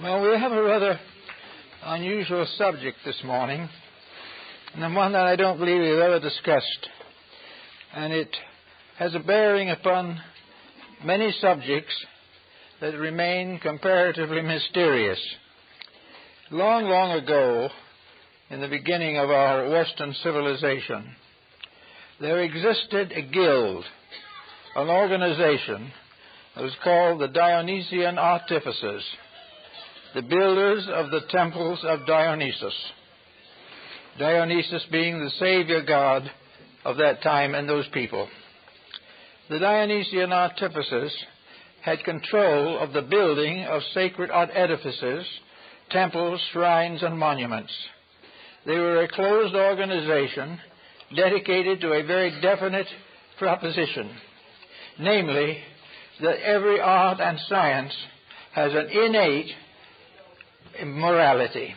Well, we have a rather unusual subject this morning, and one that I don't believe we've ever discussed. And it has a bearing upon many subjects that remain comparatively mysterious. Long, long ago, in the beginning of our Western civilization, there existed a guild, an organization that was called the Dionysian Artificers, the builders of the temples of Dionysus. Dionysus being the savior god of that time and those people. The Dionysian Artificers had control of the building of sacred edifices, temples, shrines, and monuments. They were a closed organization dedicated to a very definite proposition, namely that every art and science has an innate morality.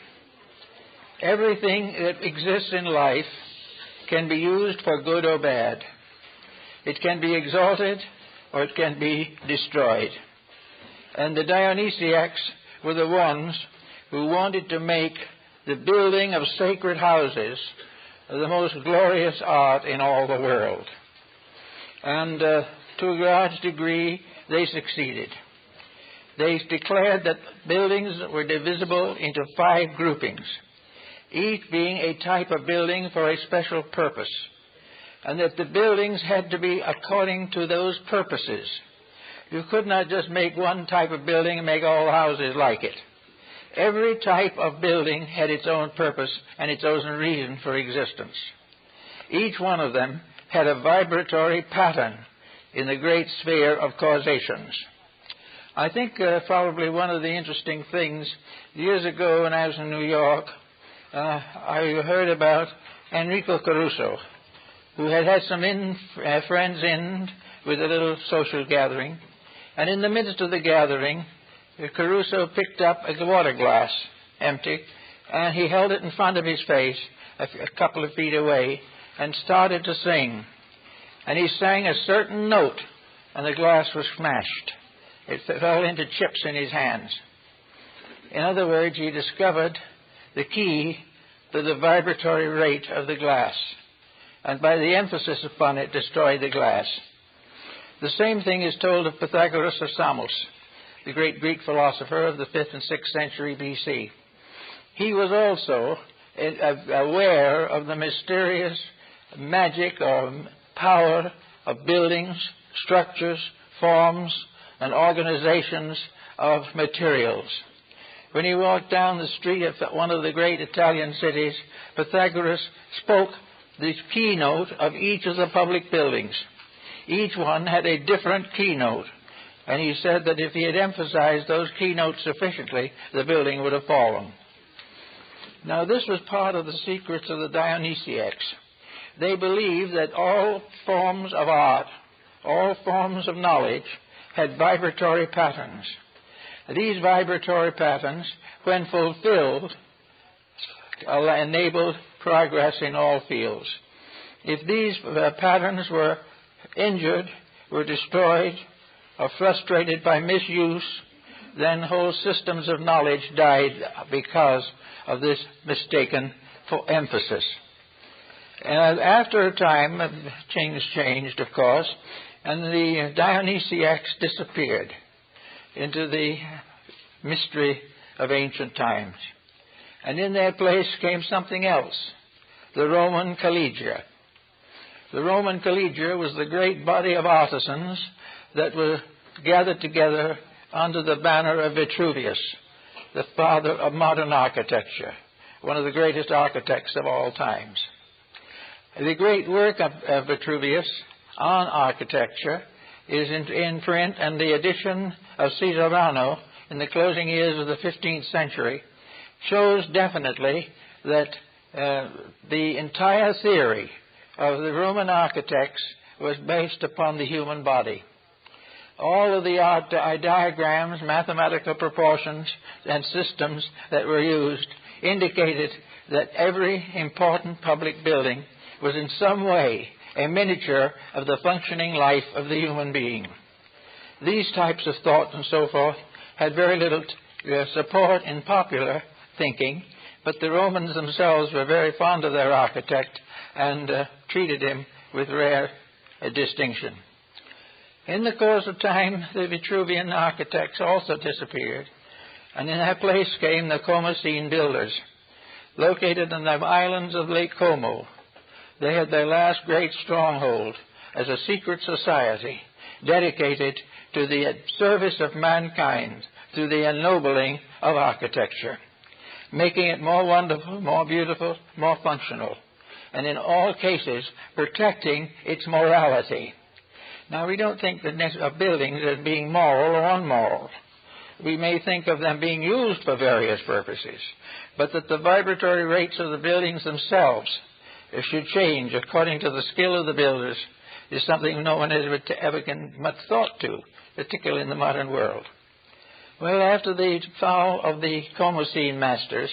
Everything that exists in life can be used for good or bad. It can be exalted or it can be destroyed. And the Dionysiacs were the ones who wanted to make the building of sacred houses the most glorious art in all the world. And to a large degree, they succeeded. They declared that buildings were divisible into 5 groupings, each being a type of building for a special purpose, and that the buildings had to be according to those purposes. You could not just make one type of building and make all houses like it. Every type of building had its own purpose and its own reason for existence. Each one of them had a vibratory pattern in the great sphere of causations. I think probably one of the interesting things, years ago when I was in New York, I heard about Enrico Caruso, who had some friends in with a little social gathering. And in the midst of the gathering, Caruso picked up a water glass, empty, and he held it in front of his face, a couple of feet away, and started to sing. And he sang a certain note, and the glass was smashed. It fell into chips in his hands. In other words, he discovered the key to the vibratory rate of the glass, and by the emphasis upon it, destroyed the glass. The same thing is told of Pythagoras of Samos, the great Greek philosopher of the 5th and 6th century B.C. He was also aware of the mysterious magic or power of buildings, structures, forms, and organizations of materials. When he walked down the street of one of the great Italian cities, Pythagoras spoke the keynote of each of the public buildings. Each one had a different keynote, and he said that if he had emphasized those keynotes sufficiently, the building would have fallen. Now, this was part of the secrets of the Dionysiacs. They believed that all forms of art, all forms of knowledge, had vibratory patterns. These vibratory patterns, when fulfilled, enabled progress in all fields. If these patterns were injured, were destroyed, or frustrated by misuse, then whole systems of knowledge died because of this mistaken emphasis. And after a time, things changed, of course, and the Dionysiacs disappeared into the mystery of ancient times. And in their place came something else, the Roman collegia. The Roman collegia was the great body of artisans that were gathered together under the banner of Vitruvius, the father of modern architecture, one of the greatest architects of all times. The great work of Vitruvius on architecture is in print, and the edition of Caesarano in the closing years of the 15th century shows definitely that the entire theory of the Roman architects was based upon the human body. All of the art diagrams, mathematical proportions, and systems that were used indicated that every important public building was in some way a miniature of the functioning life of the human being. These types of thought and so forth had very little support in popular thinking, but the Romans themselves were very fond of their architect and treated him with rare distinction. In the course of time, the Vitruvian architects also disappeared, and in their place came the Comocene builders, located in the islands of Lake Como. They had their last great stronghold as a secret society dedicated to the service of mankind through the ennobling of architecture, making it more wonderful, more beautiful, more functional, and in all cases protecting its morality. Now, we don't think of buildings as being moral or unmoral. We may think of them being used for various purposes, but that the vibratory rates of the buildings themselves should change according to the skill of the builders is something no one has ever given much thought to, particularly in the modern world. Well, after the fall of the Comocene masters,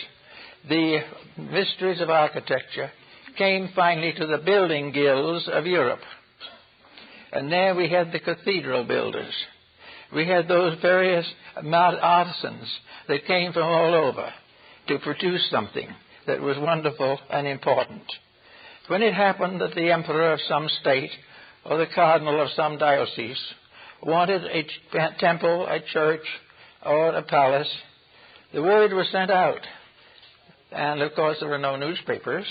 the mysteries of architecture came finally to the building guilds of Europe. And there we had the cathedral builders. We had those various artisans that came from all over to produce something that was wonderful and important. When it happened that the emperor of some state or the cardinal of some diocese wanted a temple, a church, or a palace, the word was sent out. And, of course, there were no newspapers,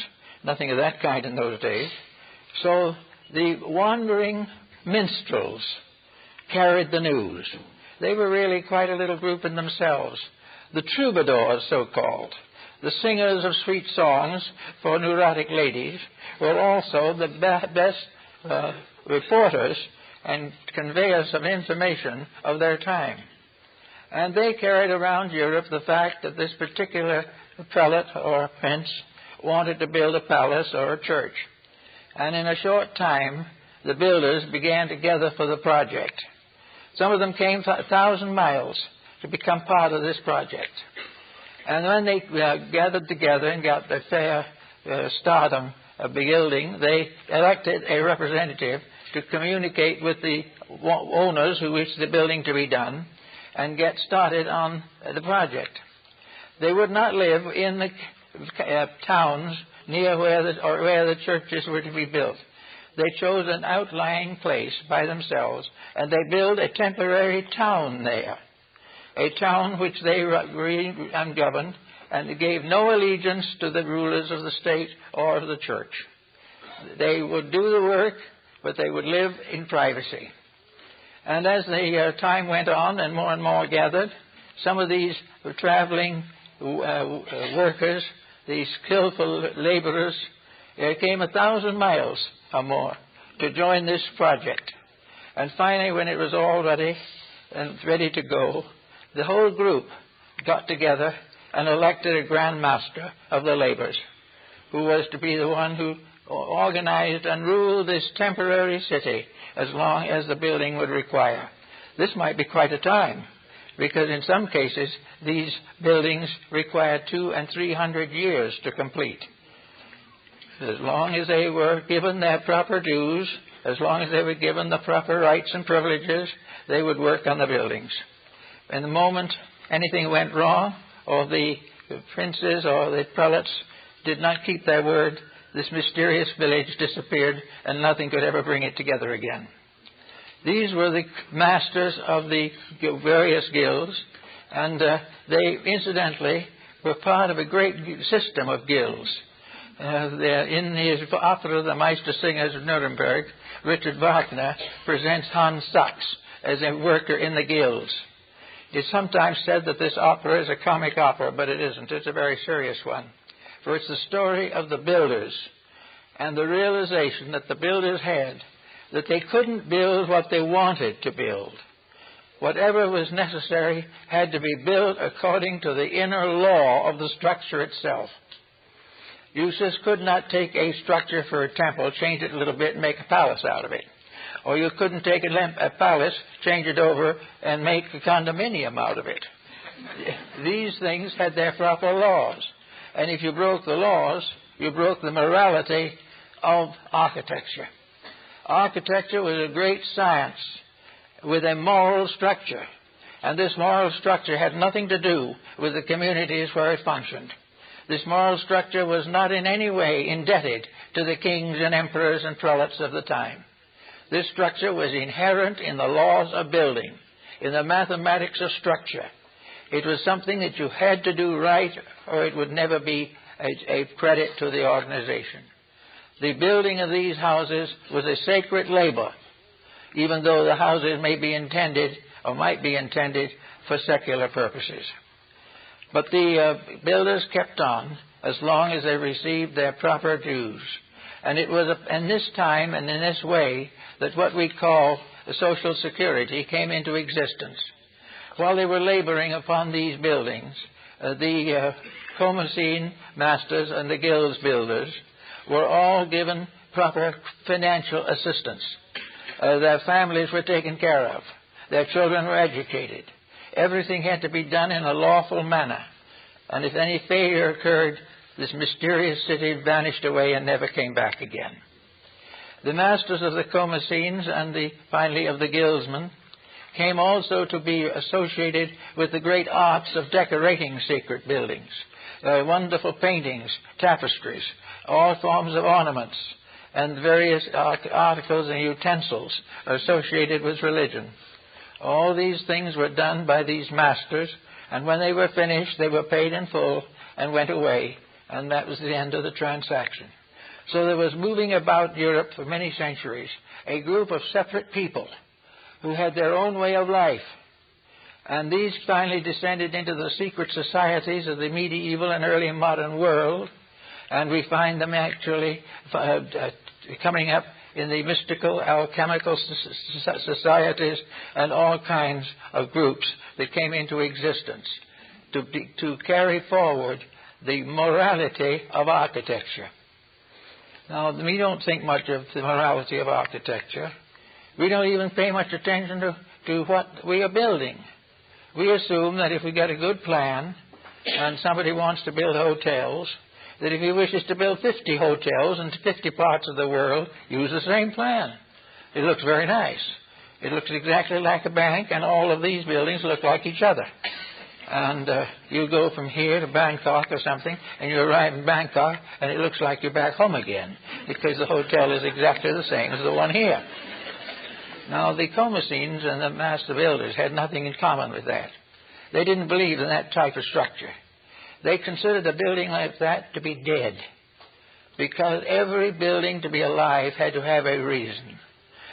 nothing of that kind in those days. So the wandering minstrels carried the news. They were really quite a little group in themselves. The troubadours, so-called, the singers of sweet songs for neurotic ladies, were also the best reporters and conveyors of information of their time. And they carried around Europe the fact that this particular prelate or prince wanted to build a palace or a church. And in a short time, the builders began to gather for the project. Some of them came 1,000 miles to become part of this project. And when they gathered together and got the fair stardom of building, they elected a representative to communicate with the owners who wished the building to be done and get started on the project. They would not live in the towns near where the churches were to be built. They chose an outlying place by themselves, and they built a temporary town there, a town which they governed, and they gave no allegiance to the rulers of the state or of the church. They would do the work, but they would live in privacy. And as the time went on and more gathered, some of these traveling workers, these skillful laborers, came 1,000 miles or more to join this project. And finally, when it was all ready and ready to go, the whole group got together and elected a Grand Master of the labors, who was to be the one who organized and ruled this temporary city as long as the building would require. This might be quite a time, because in some cases these buildings required 200 and 300 years to complete. As long as they were given their proper dues, as long as they were given the proper rights and privileges, they would work on the buildings. And the moment anything went wrong, or the princes or the prelates did not keep their word, this mysterious village disappeared and nothing could ever bring it together again. These were the masters of the various guilds, and they incidentally were part of a great system of guilds. In his opera, The Meistersingers of Nuremberg, Richard Wagner presents Hans Sachs as a worker in the guilds. It's sometimes said that this opera is a comic opera, but it isn't. It's a very serious one. For it's the story of the builders and the realization that the builders had that they couldn't build what they wanted to build. Whatever was necessary had to be built according to the inner law of the structure itself. You just could not take a structure for a temple, change it a little bit, and make a palace out of it. Or you couldn't take a palace, change it over, and make a condominium out of it. These things had their proper laws. And if you broke the laws, you broke the morality of architecture. Architecture was a great science with a moral structure. And this moral structure had nothing to do with the communities where it functioned. This moral structure was not in any way indebted to the kings and emperors and prelates of the time. This structure was inherent in the laws of building, in the mathematics of structure. It was something that you had to do right, or it would never be a credit to the organization. The building of these houses was a sacred labor, even though the houses may be intended or might be intended for secular purposes. But the builders kept on as long as they received their proper dues. And it was in this time and in this way that what we call the Social Security came into existence. While they were laboring upon these buildings, the Commacene masters and the guilds builders were all given proper financial assistance. Their families were taken care of. Their children were educated. Everything had to be done in a lawful manner. And if any failure occurred, this mysterious city vanished away and never came back again. The masters of the Commacenes and finally of the guildsmen came also to be associated with the great arts of decorating sacred buildings. Wonderful paintings, tapestries, all forms of ornaments, and various articles and utensils associated with religion. All these things were done by these masters, and when they were finished, they were paid in full and went away, and that was the end of the transaction. So there was moving about Europe for many centuries a group of separate people who had their own way of life. And these finally descended into the secret societies of the medieval and early modern world, and we find them actually coming up in the mystical, alchemical societies and all kinds of groups that came into existence to carry forward the morality of architecture. Now, we don't think much of the morality of architecture. We don't even pay much attention to what we are building. We assume that if we get a good plan and somebody wants to build hotels, that if he wishes to build 50 hotels in 50 parts of the world, use the same plan. It looks very nice. It looks exactly like a bank, and all of these buildings look like each other. And you go from here to Bangkok or something, and you arrive in Bangkok, and it looks like you're back home again, because the hotel is exactly the same as the one here. Now, the Commacenes and the master builders had nothing in common with that. They didn't believe in that type of structure. They considered a building like that to be dead, because every building to be alive had to have a reason,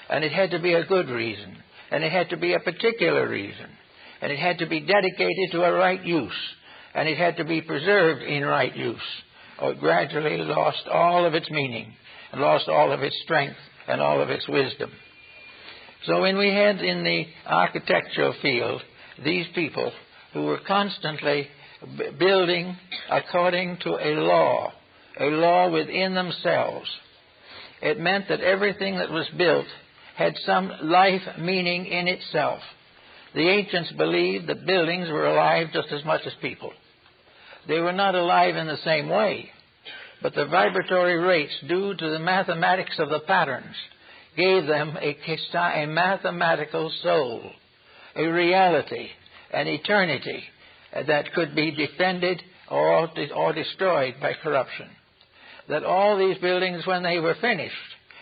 and it had to be a good reason, and it had to be a particular reason, and it had to be dedicated to a right use, and it had to be preserved in right use, or it gradually lost all of its meaning, and lost all of its strength, and all of its wisdom. So when we had in the architectural field these people who were constantly building according to a law within themselves, it meant that everything that was built had some life meaning in itself. The ancients believed that buildings were alive just as much as people. They were not alive in the same way, but the vibratory rates due to the mathematics of the patterns gave them a mathematical soul, a reality, an eternity that could be defended or destroyed by corruption. That all these buildings, when they were finished,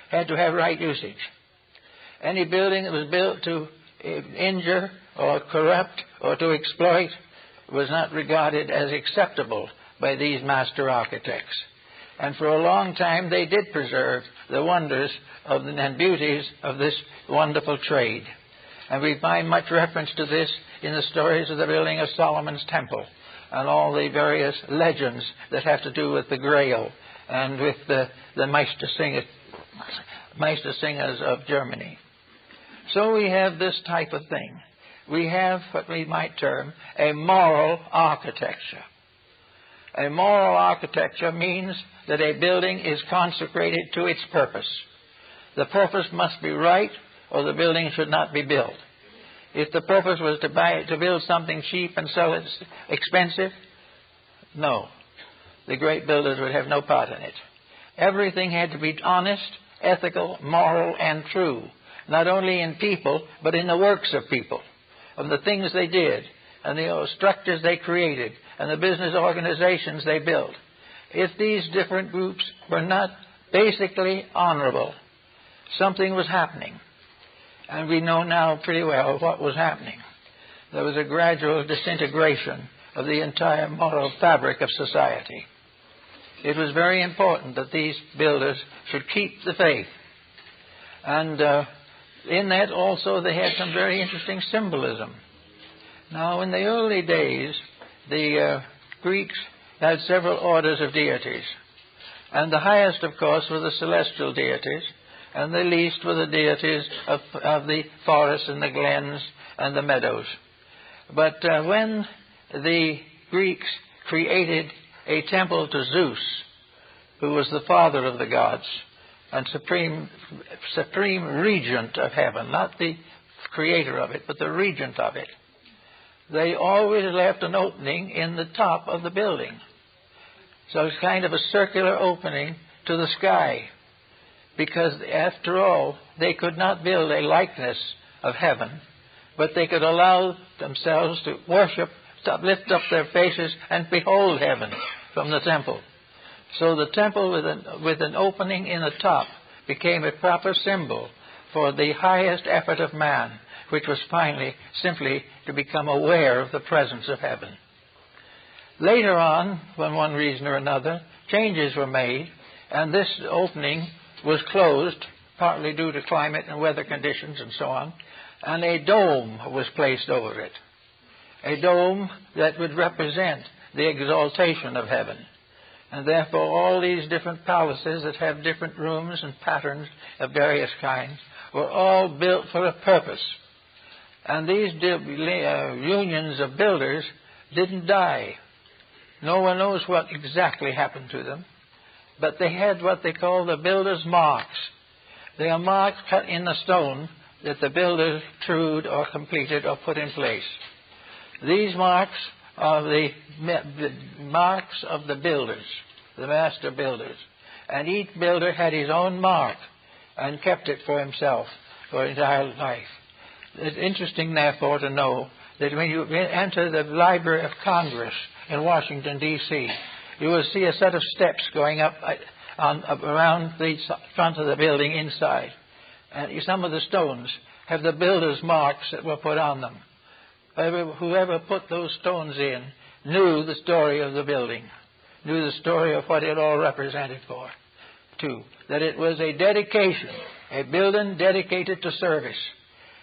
had to have right usage. Any building that was built to injure or corrupt or to exploit was not regarded as acceptable by these master architects. And for a long time they did preserve the wonders and beauties of this wonderful trade. And we find much reference to this in the stories of the building of Solomon's temple and all the various legends that have to do with the Grail and with the Meistersingers of Germany. So we have this type of thing. We have what we might term a moral architecture. A moral architecture means that a building is consecrated to its purpose. The purpose must be right, or the building should not be built. If the purpose was to build something cheap and sell it expensive, no. The great builders would have no part in it. Everything had to be honest, ethical, moral, and true, not only in people, but in the works of people. of the things they did and the structures they created and the business organizations they built, if these different groups were not basically honorable, something was happening. And we know now pretty well what was happening. There was a gradual disintegration of the entire moral fabric of society. It was very important that these builders should keep the faith. And in that also they had some very interesting symbolism. Now, in the early days, the Greeks had several orders of deities. And the highest, of course, were the celestial deities, and the least were the deities of the forests and the glens and the meadows. But when the Greeks created a temple to Zeus, who was the father of the gods and supreme regent of heaven, not the creator of it, but the regent of it, they always left an opening in the top of the building. So it's kind of a circular opening to the sky, because after all, they could not build a likeness of heaven, but they could allow themselves to worship, to lift up their faces and behold heaven from the temple. So the temple with an opening in the top became a proper symbol for the highest effort of man, which was finally simply to become aware of the presence of heaven. Later on, for one reason or another, changes were made, and this opening was closed, partly due to climate and weather conditions and so on, and a dome was placed over it. A dome that would represent the exaltation of heaven. And therefore all these different palaces that have different rooms and patterns of various kinds were all built for a purpose. And these unions of builders didn't die. No one knows what exactly happened to them, but they had what they call the builder's marks. They are marks cut in the stone that the builders trued or completed or put in place. These marks are the marks of the builders, the master builders. And each builder had his own mark and kept it for himself for his entire life. It's interesting, therefore, to know that when you enter the Library of Congress in Washington, D.C., you will see a set of steps going up around the front of the building inside. And some of the stones have the builder's marks that were put on them. Whoever put those stones in knew the story of the building, knew the story of what it all represented for, too. That it was a dedication, a building dedicated to service.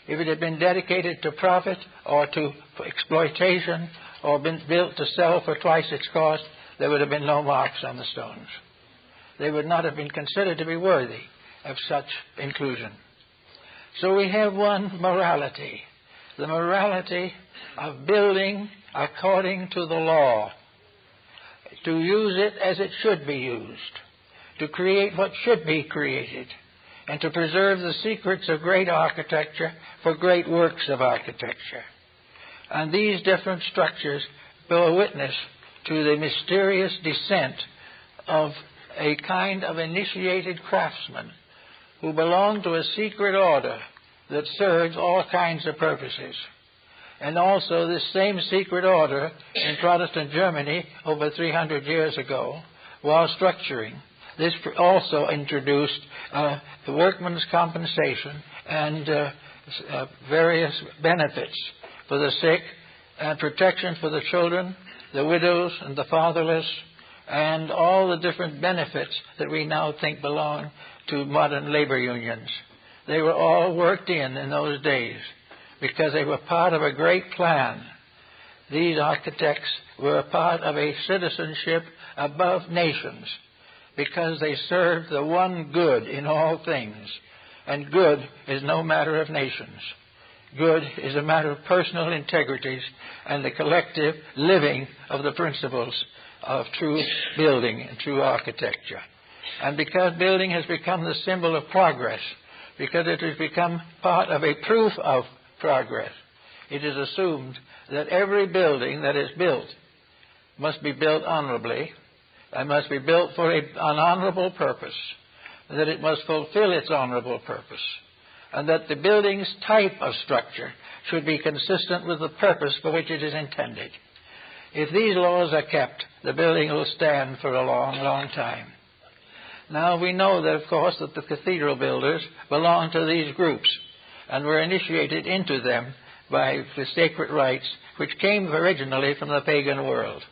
If it had been dedicated to profit or to exploitation or been built to sell for twice its cost, there would have been no marks on the stones. They would not have been considered to be worthy of such inclusion. So we have one morality, the morality of building according to the law, to use it as it should be used, to create what should be created, and to preserve the secrets of great architecture for great works of architecture. And these different structures bear witness to the mysterious descent of a kind of initiated craftsmen who belong to a secret order that serves all kinds of purposes. And also this same secret order in Protestant Germany over 300 years ago, while structuring, this also introduced the workman's compensation and various benefits for the sick and protection for the children, the widows and the fatherless, and all the different benefits that we now think belong to modern labor unions. They were all worked in those days because they were part of a great plan. These architects were a part of a citizenship above nations because they served the one good in all things. And good is no matter of nations. Good is a matter of personal integrities and the collective living of the principles of true building and true architecture. And because building has become the symbol of progress, because it has become part of a proof of progress, it is assumed that every building that is built must be built honorably and must be built for an honorable purpose, that it must fulfill its honorable purpose, and that the building's type of structure should be consistent with the purpose for which it is intended. If these laws are kept, the building will stand for a long, long time. Now, we know that, of course, that the cathedral builders belonged to these groups and were initiated into them by the sacred rites, which came originally from the pagan world.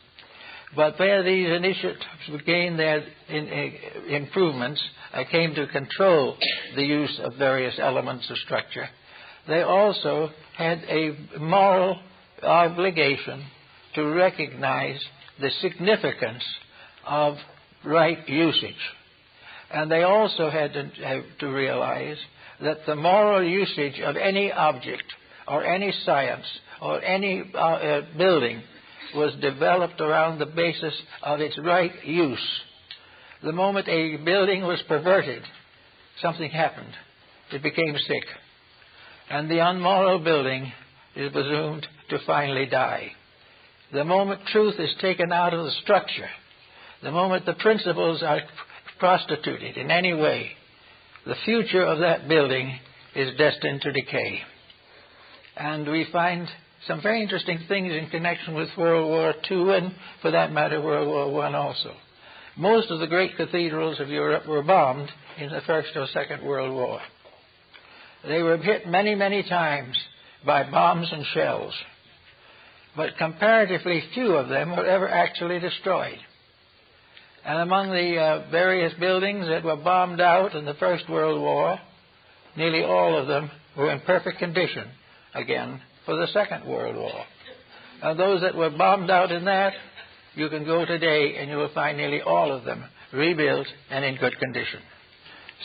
But where these initiatives gained their improvements, came to control the use of various elements of structure, they also had a moral obligation to recognize the significance of right usage. And they also had to realize that the moral usage of any object or any science or any building was developed around the basis of its right use. The moment a building was perverted, something happened. It became sick. And the unmoral building is presumed to finally die. The moment truth is taken out of the structure, the moment the principles are prostituted in any way, the future of that building is destined to decay. And we find some very interesting things in connection with World War II and, for that matter, World War I also. Most of the great cathedrals of Europe were bombed in the First or Second World War. They were hit many, many times by bombs and shells, but comparatively few of them were ever actually destroyed. And among the various buildings that were bombed out in the First World War, nearly all of them were in perfect condition again for the Second World War. And those that were bombed out in that, you can go today and you will find nearly all of them rebuilt and in good condition.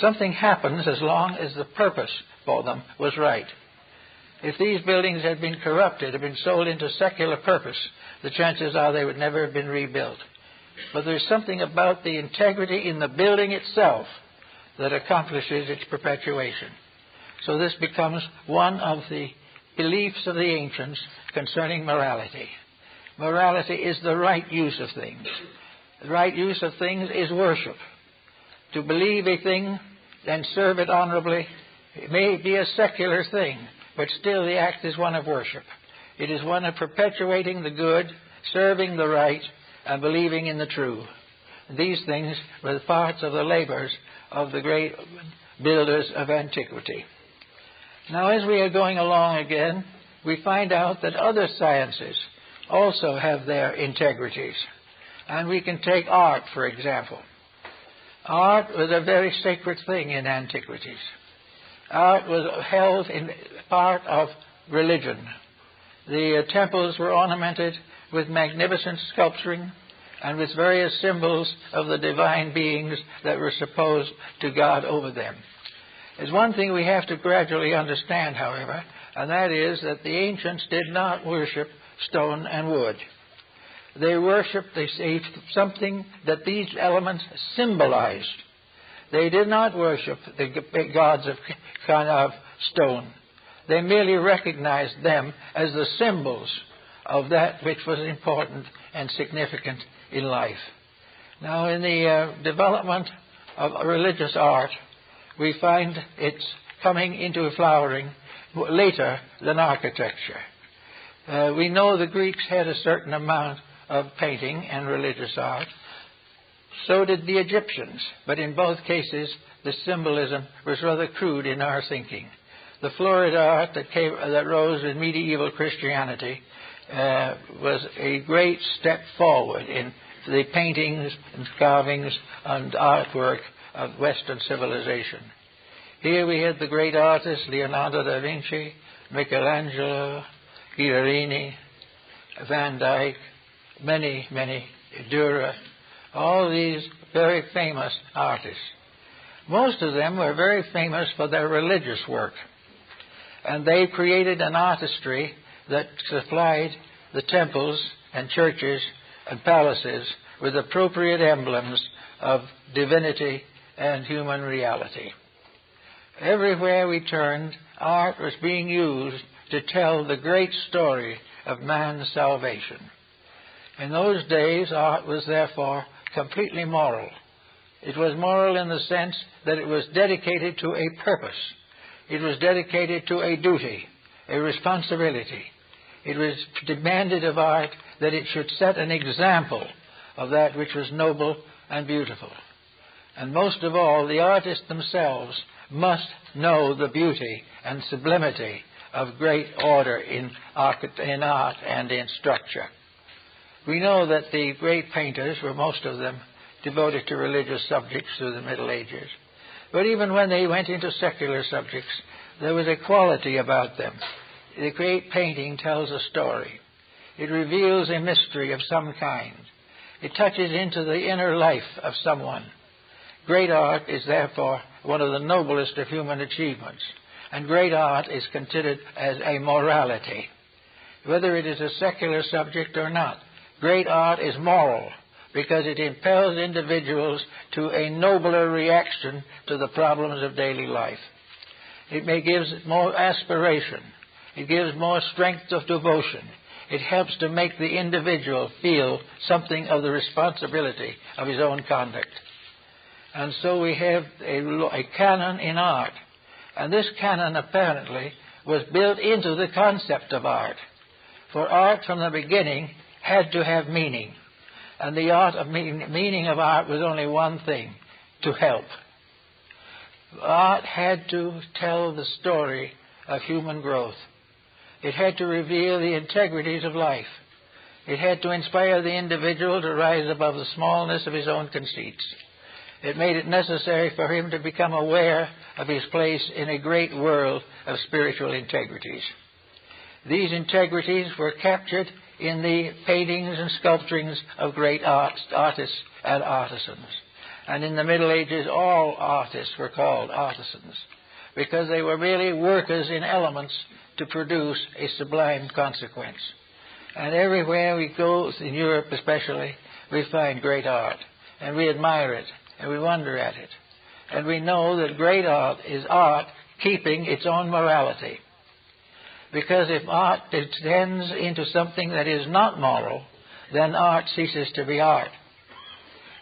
Something happens as long as the purpose for them was right. If these buildings had been corrupted, had been sold into secular purpose, the chances are they would never have been rebuilt. But there's something about the integrity in the building itself that accomplishes its perpetuation. So this becomes one of the beliefs of the ancients concerning morality. Morality is the right use of things. The right use of things is worship. To believe a thing and serve it honorably, it may be a secular thing, but still the act is one of worship. It is one of perpetuating the good, serving the right, and believing in the true. These things were parts of the labors of the great builders of antiquity. Now, as we are going along again, we find out that other sciences also have their integrities. And we can take art, for example. Art was a very sacred thing in antiquities. Art was held in part of religion. The temples were ornamented with magnificent sculpturing and with various symbols of the divine beings that were supposed to guard over them. There's one thing we have to gradually understand, however, and that is that the ancients did not worship stone and wood. They worshipped, they say, something that these elements symbolized. They did not worship the gods of stone. They merely recognized them as the symbols of that which was important and significant in life. Now, in the development of religious art, we find it's coming into flowering later than architecture. We know the Greeks had a certain amount of painting and religious art. So did the Egyptians, but in both cases the symbolism was rather crude in our thinking. The florid art that rose in medieval Christianity was a great step forward in the paintings and carvings and artwork of Western civilization. Here we had the great artists, Leonardo da Vinci, Michelangelo, Guerrini, Van Dyck, many, Dürer, all these very famous artists. Most of them were very famous for their religious work, and they created an artistry that supplied the temples and churches and palaces with appropriate emblems of divinity and human reality. Everywhere we turned, art was being used to tell the great story of man's salvation. In those days, art was therefore completely moral. It was moral in the sense that it was dedicated to a purpose. It was dedicated to a duty. a responsibility. It was demanded of art that it should set an example of that which was noble and beautiful. And most of all, the artists themselves must know the beauty and sublimity of great order in art and in structure. We know that the great painters were most of them devoted to religious subjects through the Middle Ages. But even when they went into secular subjects, there was a quality about them. The great painting tells a story. It reveals a mystery of some kind. It touches into the inner life of someone. Great art is therefore one of the noblest of human achievements, and great art is considered as a morality. Whether it is a secular subject or not, great art is moral because it impels individuals to a nobler reaction to the problems of daily life. It gives more aspiration. It gives more strength of devotion. It helps to make the individual feel something of the responsibility of his own conduct. And so we have a canon in art. And this canon apparently was built into the concept of art. For art from the beginning had to have meaning. And the meaning of art was only one thing: to help. Art had to tell the story of human growth. It had to reveal the integrities of life. It had to inspire the individual to rise above the smallness of his own conceits. It made it necessary for him to become aware of his place in a great world of spiritual integrities. These integrities were captured in the paintings and sculpturings of great artists and artisans. And in the Middle Ages, all artists were called artisans, because they were merely workers in elements to produce a sublime consequence. And everywhere we go, in Europe especially, we find great art, and we admire it, and we wonder at it. And we know that great art is art keeping its own morality. Because if art descends into something that is not moral, then art ceases to be art.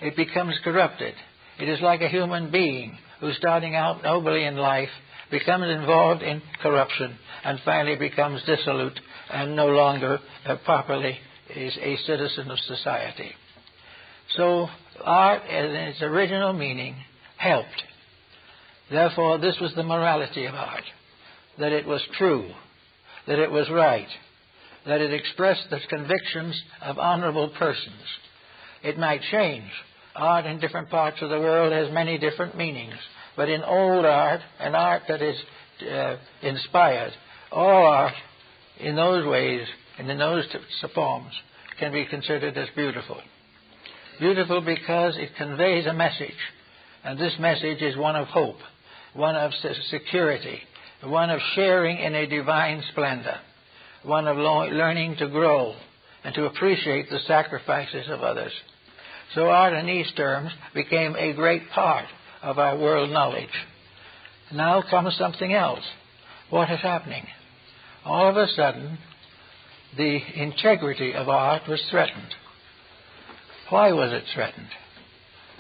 It becomes corrupted. It is like a human being who, starting out nobly in life, becomes involved in corruption and finally becomes dissolute and no longer properly is a citizen of society. So art, in its original meaning, helped. Therefore, this was the morality of art, that it was true, that it was right, that it expressed the convictions of honorable persons. It might change. Art in different parts of the world has many different meanings. But in old art, and art that is inspired, all art in those ways and in those forms can be considered as beautiful. Beautiful because it conveys a message. And this message is one of hope, one of security, one of sharing in a divine splendor, one of learning to grow and to appreciate the sacrifices of others. So art in these terms became a great part of our world knowledge. Now comes something else. What is happening? All of a sudden, the integrity of art was threatened. Why was it threatened?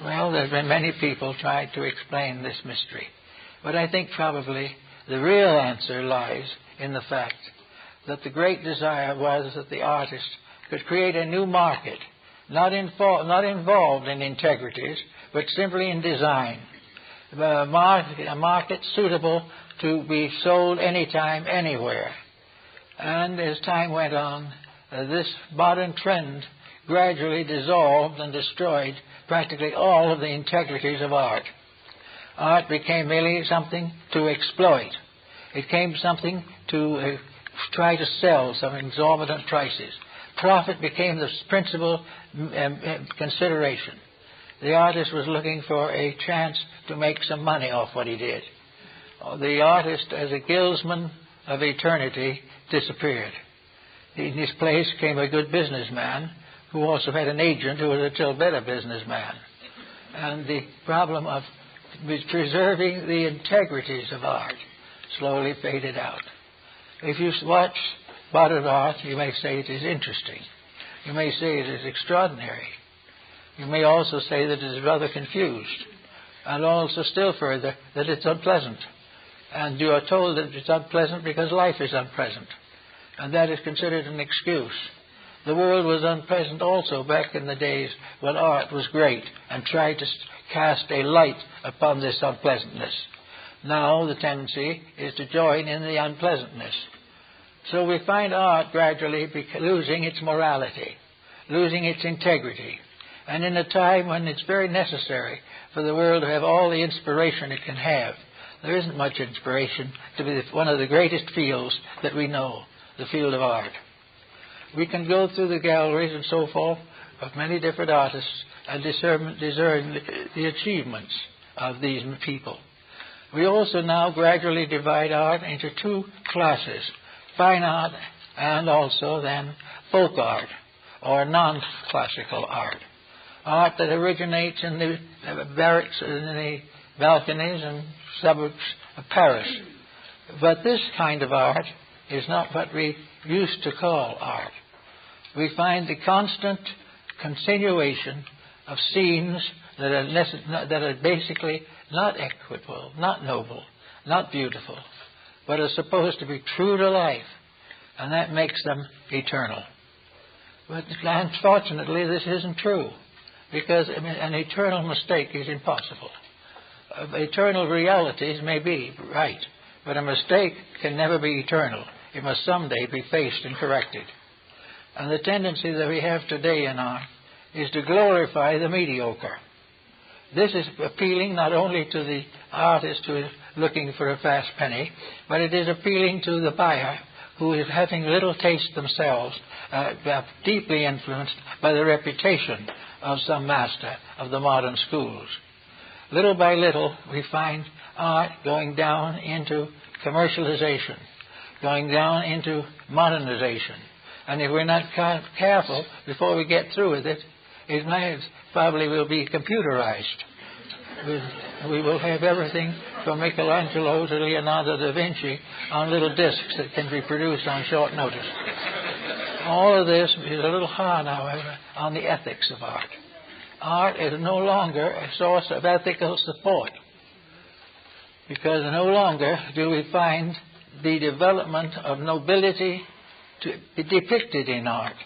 Well, there have been many people trying to explain this mystery. But I think probably the real answer lies in the fact that the great desire was that the artist could create a new market, not involved in integrities, but simply in design. A market suitable to be sold anytime, anywhere. And as time went on, this modern trend gradually dissolved and destroyed practically all of the integrities of art. Art became merely something to exploit. It became something to try to sell some exorbitant prices. Profit became the principal consideration. The artist was looking for a chance to make some money off what he did. The artist, as a guildsman of eternity, disappeared. In his place came a good businessman who also had an agent who was a still better businessman. And the problem of preserving the integrities of art slowly faded out. If you watch modern art, you may say it is interesting. You may say it is extraordinary. You may also say that it is rather confused. And also, still further, that it's unpleasant. And you are told that it's unpleasant because life is unpleasant. And that is considered an excuse. The world was unpleasant also back in the days when art was great and tried to cast a light upon this unpleasantness. Now the tendency is to join in the unpleasantness. So we find art gradually losing its morality, losing its integrity. And in a time when it's very necessary for the world to have all the inspiration it can have, there isn't much inspiration to be one of the greatest fields that we know, the field of art. We can go through the galleries and so forth of many different artists and discern the achievements of these people. We also now gradually divide art into two classes, fine art and also then folk art or non-classical art. Art that originates in the barracks, in the balconies and suburbs of Paris. But this kind of art is not what we used to call art. We find the constant continuation of scenes that are basically not equitable, not noble, not beautiful, but are supposed to be true to life, and that makes them eternal. But unfortunately, this isn't true, because an eternal mistake is impossible. Eternal realities may be right, but a mistake can never be eternal. It must someday be faced and corrected. And the tendency that we have today in art is to glorify the mediocre. This is appealing not only to the artist who is looking for a fast penny, but it is appealing to the buyer who is having little taste themselves, deeply influenced by the reputation of some master of the modern schools. Little by little, we find art going down into commercialization, going down into modernization. And if we're not careful before we get through with it, it probably will be computerized. We will have everything from Michelangelo to Leonardo da Vinci on little discs that can be produced on short notice. All of this is a little hard, however, on the ethics of art. Art is no longer a source of ethical support, because no longer do we find the development of nobility to be depicted in art.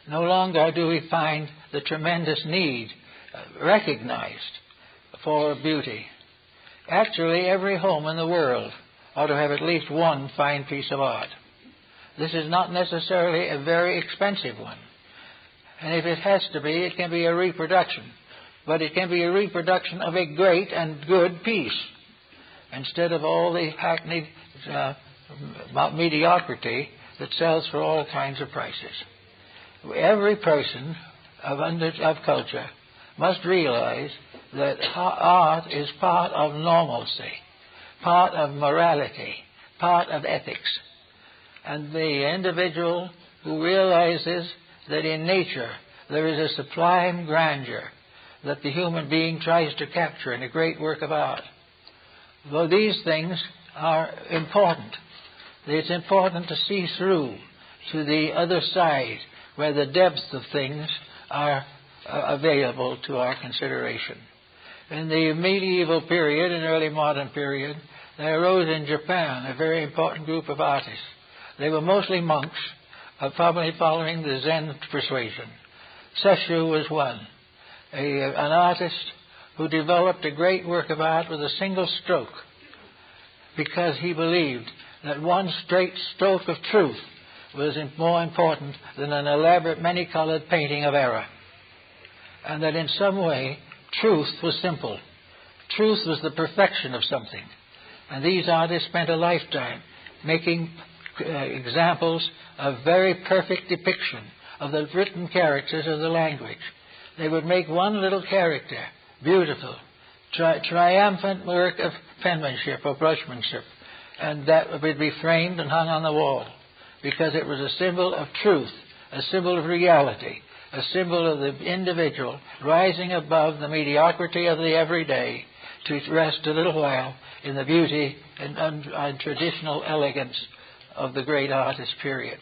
No longer do we find the tremendous need recognized for beauty. Actually, every home in the world ought to have at least one fine piece of art. This is not necessarily a very expensive one. And if it has to be, it can be a reproduction. But it can be a reproduction of a great and good piece, instead of all the hackneyed mediocrity that sells for all kinds of prices. Every person of culture must realize that art is part of normalcy, part of morality, part of ethics. And the individual who realizes that in nature there is a sublime grandeur that the human being tries to capture in a great work of art. Though these things are important, it's important to see through to the other side where the depths of things are available to our consideration. In the medieval period and early modern period, there arose in Japan a very important group of artists. They were mostly monks, probably following the Zen persuasion. Sesshu was one, an artist who developed a great work of art with a single stroke, because he believed that one straight stroke of truth was more important than an elaborate many-colored painting of error. And that in some way, truth was simple. Truth was the perfection of something. And these artists spent a lifetime making examples of very perfect depiction of the written characters of the language. They would make one little character beautiful, triumphant work of penmanship or brushmanship, and that would be framed and hung on the wall, because it was a symbol of truth, a symbol of reality, a symbol of the individual rising above the mediocrity of the everyday to rest a little while in the beauty and traditional elegance of the great artist period.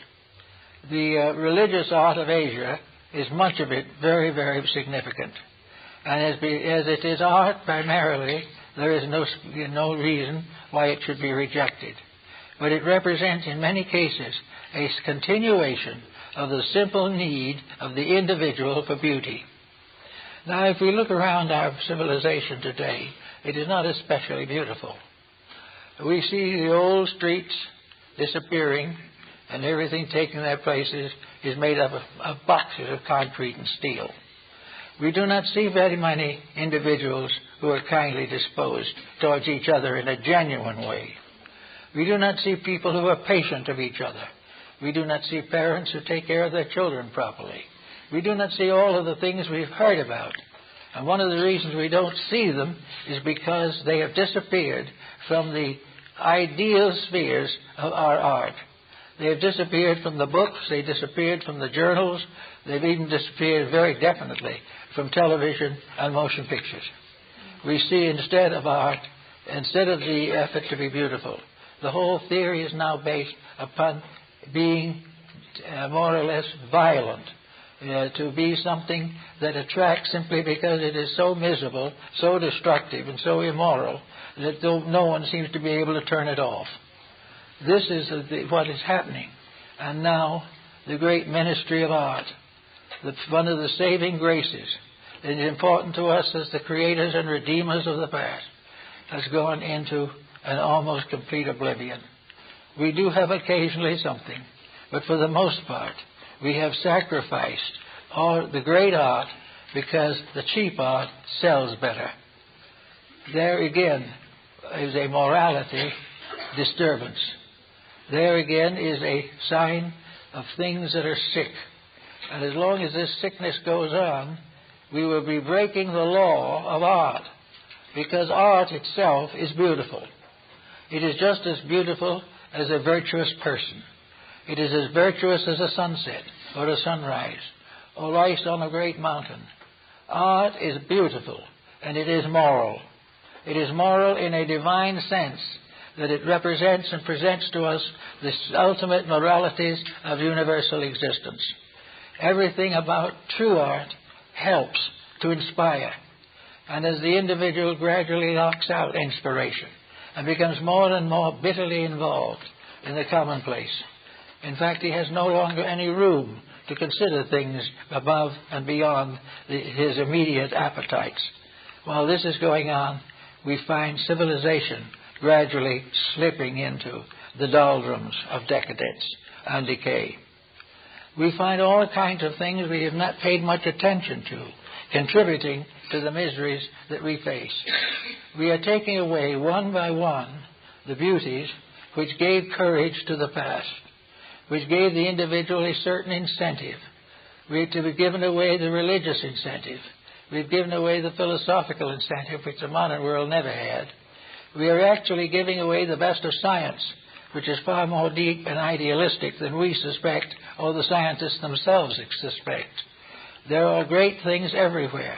The religious art of Asia is much of it very, very significant. And as it is art primarily there is no reason why it should be rejected. But it represents, in many cases, a continuation of the simple need of the individual for beauty. Now, if we look around our civilization today, it is not especially beautiful. We see the old streets disappearing, and everything taking their places is made up of boxes of concrete and steel. We do not see very many individuals who are kindly disposed towards each other in a genuine way. We do not see people who are patient of each other. We do not see parents who take care of their children properly. We do not see all of the things we've heard about. And one of the reasons we don't see them is because they have disappeared from the ideal spheres of our art. They have disappeared from the books, they disappeared from the journals, they've even disappeared very definitely from television and motion pictures. We see instead of art, instead of the effort to be beautiful, the whole theory is now based upon being more or less violent, to be something that attracts simply because it is so miserable, so destructive, and so immoral that no one seems to be able to turn it off. This is what is happening. And now, the great ministry of art, one of the saving graces that is important to us as the creators and redeemers of the past, has gone into an almost complete oblivion. We do have occasionally something, but for the most part, we have sacrificed all the great art because the cheap art sells better. There again is a morality disturbance. There again is a sign of things that are sick. And as long as this sickness goes on, we will be breaking the law of art, because art itself is beautiful. It is just as beautiful as a virtuous person. It is as virtuous as a sunset or a sunrise or light on a great mountain. Art is beautiful, and it is moral. It is moral in a divine sense, that it represents and presents to us the ultimate moralities of universal existence. Everything about true art helps to inspire. And as the individual gradually knocks out inspiration and becomes more and more bitterly involved in the commonplace, in fact, he has no longer any room to consider things above and beyond his immediate appetites. While this is going on, we find civilization gradually slipping into the doldrums of decadence and decay. We find all kinds of things we have not paid much attention to, contributing to the miseries that we face. We are taking away one by one the beauties which gave courage to the past, which gave the individual a certain incentive. We've given away the religious incentive. We've given away the philosophical incentive, which the modern world never had. We are actually giving away the best of science, which is far more deep and idealistic than we suspect, or the scientists themselves suspect. There are great things everywhere,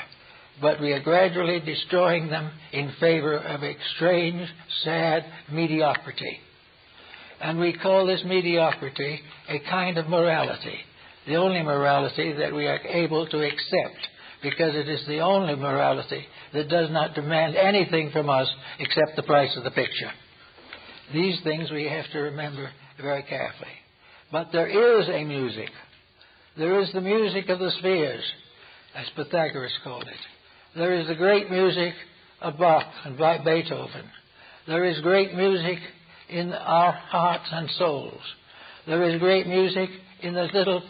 but we are gradually destroying them in favor of a strange, sad mediocrity. And we call this mediocrity a kind of morality, the only morality that we are able to accept, because it is the only morality that does not demand anything from us except the price of the picture. These things we have to remember very carefully. But there is a music. There is the music of the spheres, as Pythagoras called it. There is the great music of Bach and Beethoven. There is great music in our hearts and souls. There is great music in the little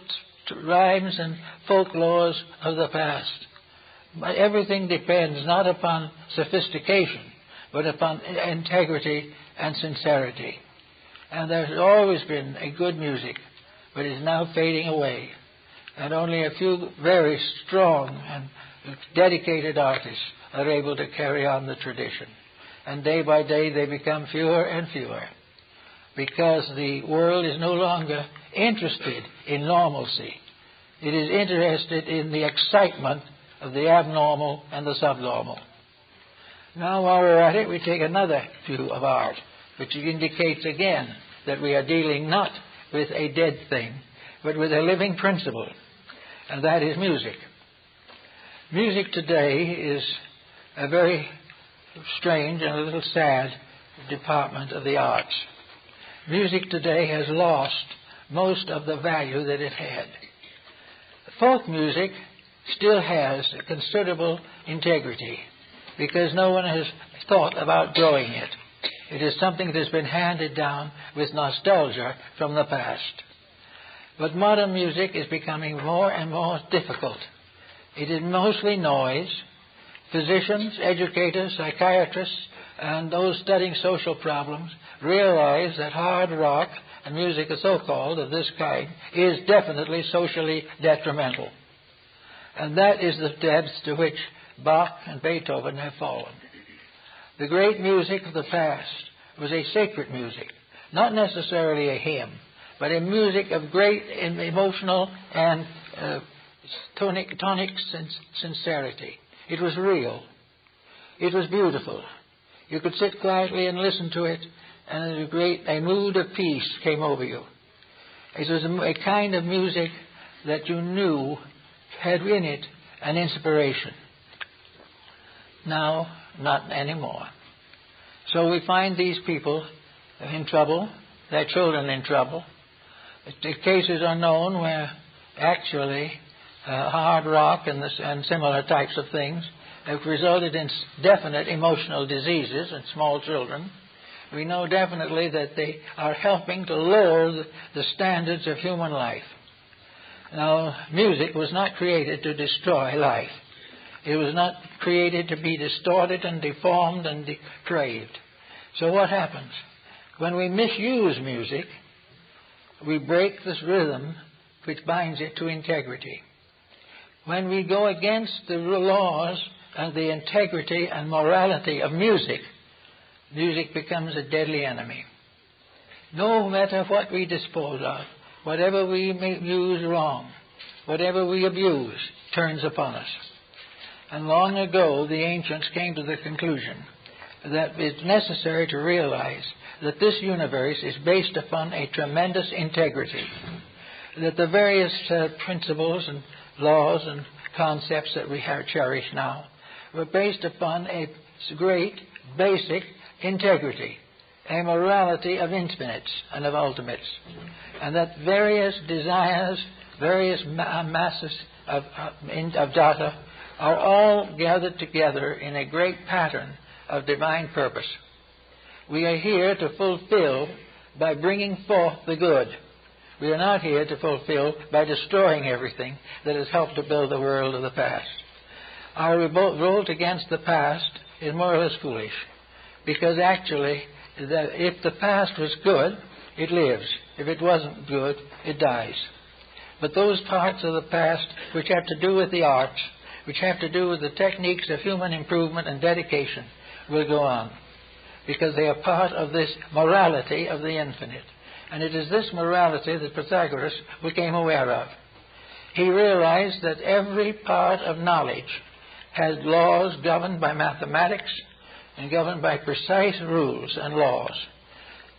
rhymes and folklores of the past. But everything depends not upon sophistication, but upon integrity and sincerity. And there's always been a good music, but it is now fading away. And only a few very strong and dedicated artists are able to carry on the tradition. And day by day they become fewer and fewer, because the world is no longer interested in normalcy. It is interested in the excitement of the abnormal and the subnormal. Now, while we're at it, we take another view of art, which indicates again that we are dealing not with a dead thing, but with a living principle, and that is music. Music today is a very strange and a little sad department of the arts. Music today has lost most of the value that it had. Folk music still has a considerable integrity because no one has thought about growing it. It is something that has been handed down with nostalgia from the past. But modern music is becoming more and more difficult. It is mostly noise. Physicians, educators, psychiatrists, and those studying social problems realize that hard rock and music so-called of this kind is definitely socially detrimental. And that is the depths to which Bach and Beethoven have fallen. The great music of the past was a sacred music, not necessarily a hymn, but a music of great emotional and tonic sincerity. It was real. It was beautiful. You could sit quietly and listen to it, and a mood of peace came over you. It was a kind of music that you knew had in it an inspiration. Now, not anymore. So we find these people in trouble, their children in trouble. The cases are known where actually hard rock and similar types of things have resulted in definite emotional diseases in small children. We know definitely that they are helping to lower the standards of human life. Now, music was not created to destroy life. It was not created to be distorted and deformed and depraved. So what happens? When we misuse music, we break this rhythm which binds it to integrity. When we go against the laws and the integrity and morality of music, music becomes a deadly enemy. No matter what we dispose of, whatever we use wrong, whatever we abuse, turns upon us. And long ago, the ancients came to the conclusion that it's necessary to realize that this universe is based upon a tremendous integrity, that the various principles and laws and concepts that we cherish now were based upon a great basic integrity, a morality of infinites and of ultimates, and that various desires, various masses of data are all gathered together in a great pattern of divine purpose. We are here to fulfill by bringing forth the good. We are not here to fulfill by destroying everything that has helped to build the world of the past. Our revolt against the past is more or less foolish, because actually, if the past was good, it lives. If it wasn't good, it dies. But those parts of the past which have to do with the arts, which have to do with the techniques of human improvement and dedication, will go on, because they are part of this morality of the infinite. And it is this morality that Pythagoras became aware of. He realized that every part of knowledge has laws governed by mathematics and governed by precise rules and laws.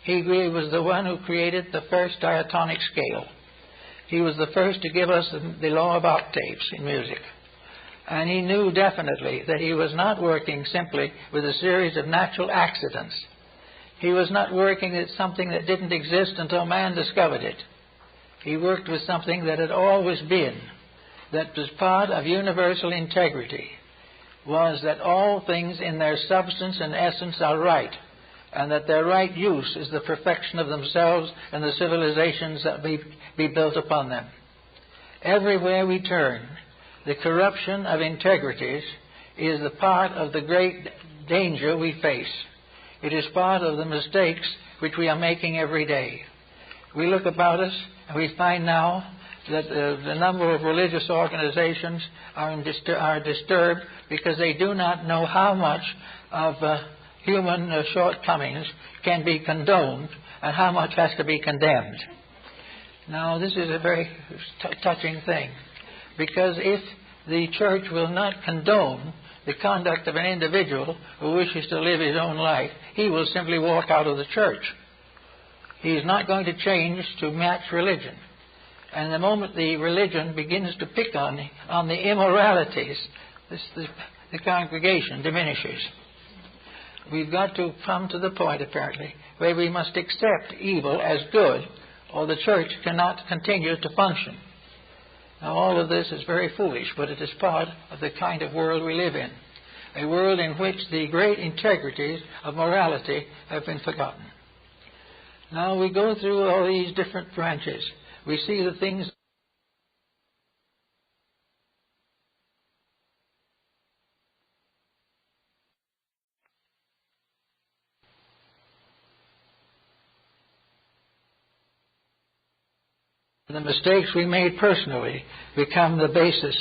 He was the one who created the first diatonic scale. He was the first to give us the law of octaves in music. And he knew definitely that he was not working simply with a series of natural accidents. He was not working at something that didn't exist until man discovered it. He worked with something that had always been, that was part of universal integrity, was that all things in their substance and essence are right, and that their right use is the perfection of themselves and the civilizations that be built upon them. Everywhere we turn, the corruption of integrities is the part of the great danger we face. It is part of the mistakes which we are making every day. We look about us and we find now that the number of religious organizations are disturbed because they do not know how much of human shortcomings can be condoned and how much has to be condemned. Now, this is a very touching thing, because if the church will not condone the conduct of an individual who wishes to live his own life, he will simply walk out of the church. He is not going to change to match religion. And the moment the religion begins to pick on the immoralities, the congregation diminishes. we've got to come to the point, apparently, where we must accept evil as good, or the church cannot continue to function. Now, all of this is very foolish, but it is part of the kind of world we live in, a world in which the great integrities of morality have been forgotten. Now, we go through all these different branches. We see the things the mistakes we made personally become the basis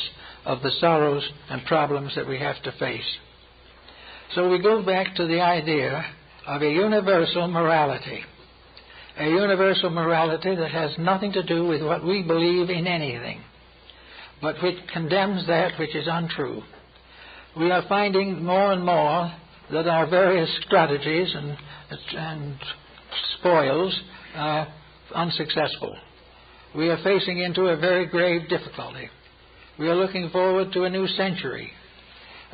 of the sorrows and problems that we have to face. So we go back to the idea of a universal morality. A universal morality that has nothing to do with what we believe in anything, but which condemns that which is untrue. We are finding more and more that our various strategies and spoils are unsuccessful. We are facing into a very grave difficulty. We are looking forward to a new century.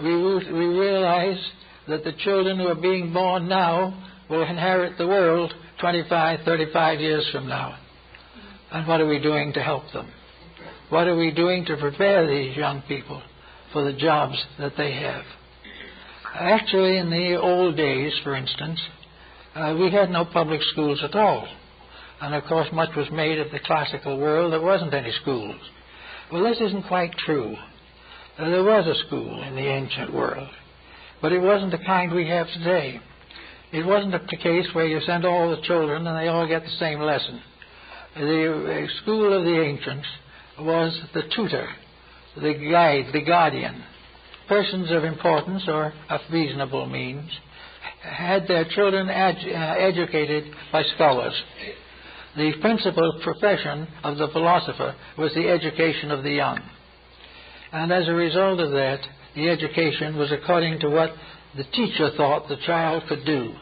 We realize that the children who are being born now will inherit the world 25, 35 years from now. And what are we doing to help them? What are we doing to prepare these young people for the jobs that they have? Actually, in the old days, for instance, we had no public schools at all. And, of course, much was made of the classical world. There wasn't any schools. Well, this isn't quite true. There was a school in the ancient world, but it wasn't the kind we have today. It wasn't the case where you send all the children and they all get the same lesson. The school of the ancients was the tutor, the guide, the guardian. Persons of importance or of reasonable means had their children educated by scholars. The principal profession of the philosopher was the education of the young. And as a result of that, the education was according to what the teacher thought the child could do.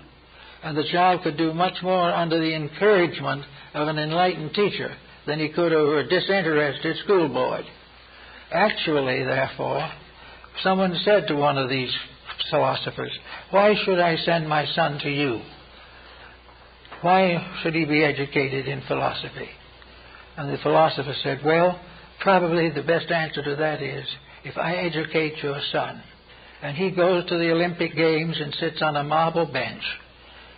And the child could do much more under the encouragement of an enlightened teacher than he could over a disinterested schoolboy. Actually, therefore, someone said to one of these philosophers, "Why should I send my son to you? Why should he be educated in philosophy?" And the philosopher said, "Well, probably the best answer to that is, if I educate your son, and he goes to the Olympic Games and sits on a marble bench,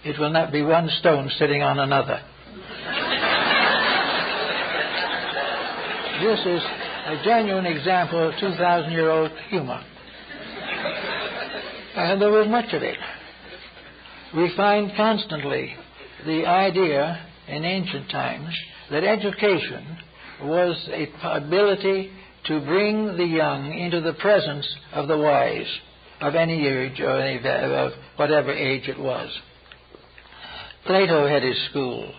it will not be one stone sitting on another." This is a genuine example of 2,000-year-old humor. And there was much of it. We find constantly the idea in ancient times that education was an ability to bring the young into the presence of the wise, of any age or of whatever age it was. Plato had his school.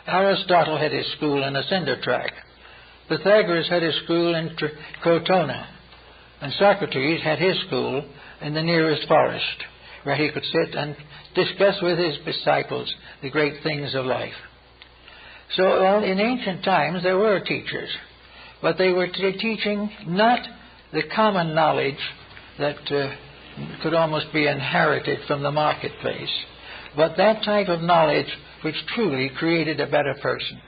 Aristotle had his school in a cinder track. Pythagoras had his school in Crotona. And Socrates had his school in the nearest forest, where he could sit and discuss with his disciples the great things of life. So in ancient times there were teachers, but they were teaching not the common knowledge that could almost be inherited from the marketplace, but that type of knowledge which truly created a better person.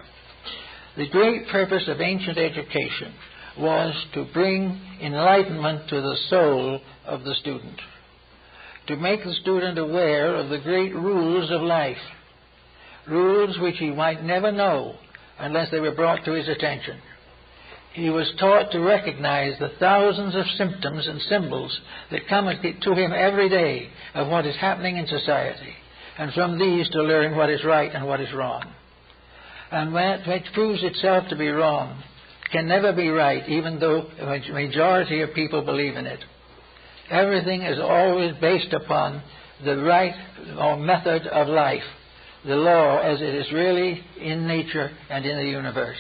The great purpose of ancient education was to bring enlightenment to the soul of the student, to make the student aware of the great rules of life, rules which he might never know unless they were brought to his attention. He was taught to recognize the thousands of symptoms and symbols that come to him every day of what is happening in society, and from these to learn what is right and what is wrong. And that which proves itself to be wrong can never be right, even though a majority of people believe in it. Everything is always based upon the right or method of life, the law as it is really in nature and in the universe.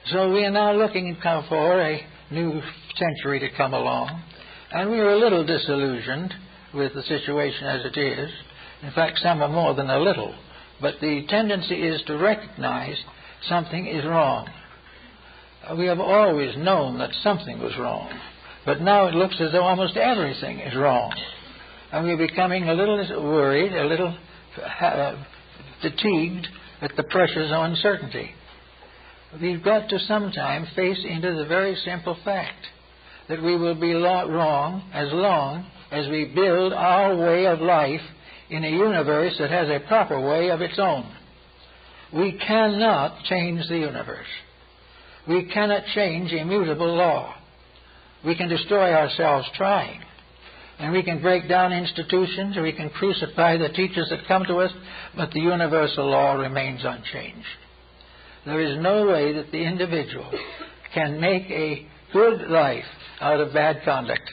So we are now looking for a new century to come along, and we are a little disillusioned with the situation as it is. In fact, some are more than a little. But the tendency is to recognize something is wrong. We have always known that something was wrong, but now it looks as though almost everything is wrong. and we're becoming a little worried, a little fatigued at the pressures of uncertainty. We've got to sometime face into the very simple fact that we will be wrong as long as we build our way of life in a universe that has a proper way of its own. We cannot change the universe. We cannot change immutable law. We can destroy ourselves trying. And we can break down institutions, or we can crucify the teachers that come to us, but the universal law remains unchanged. There is no way that the individual can make a good life out of bad conduct.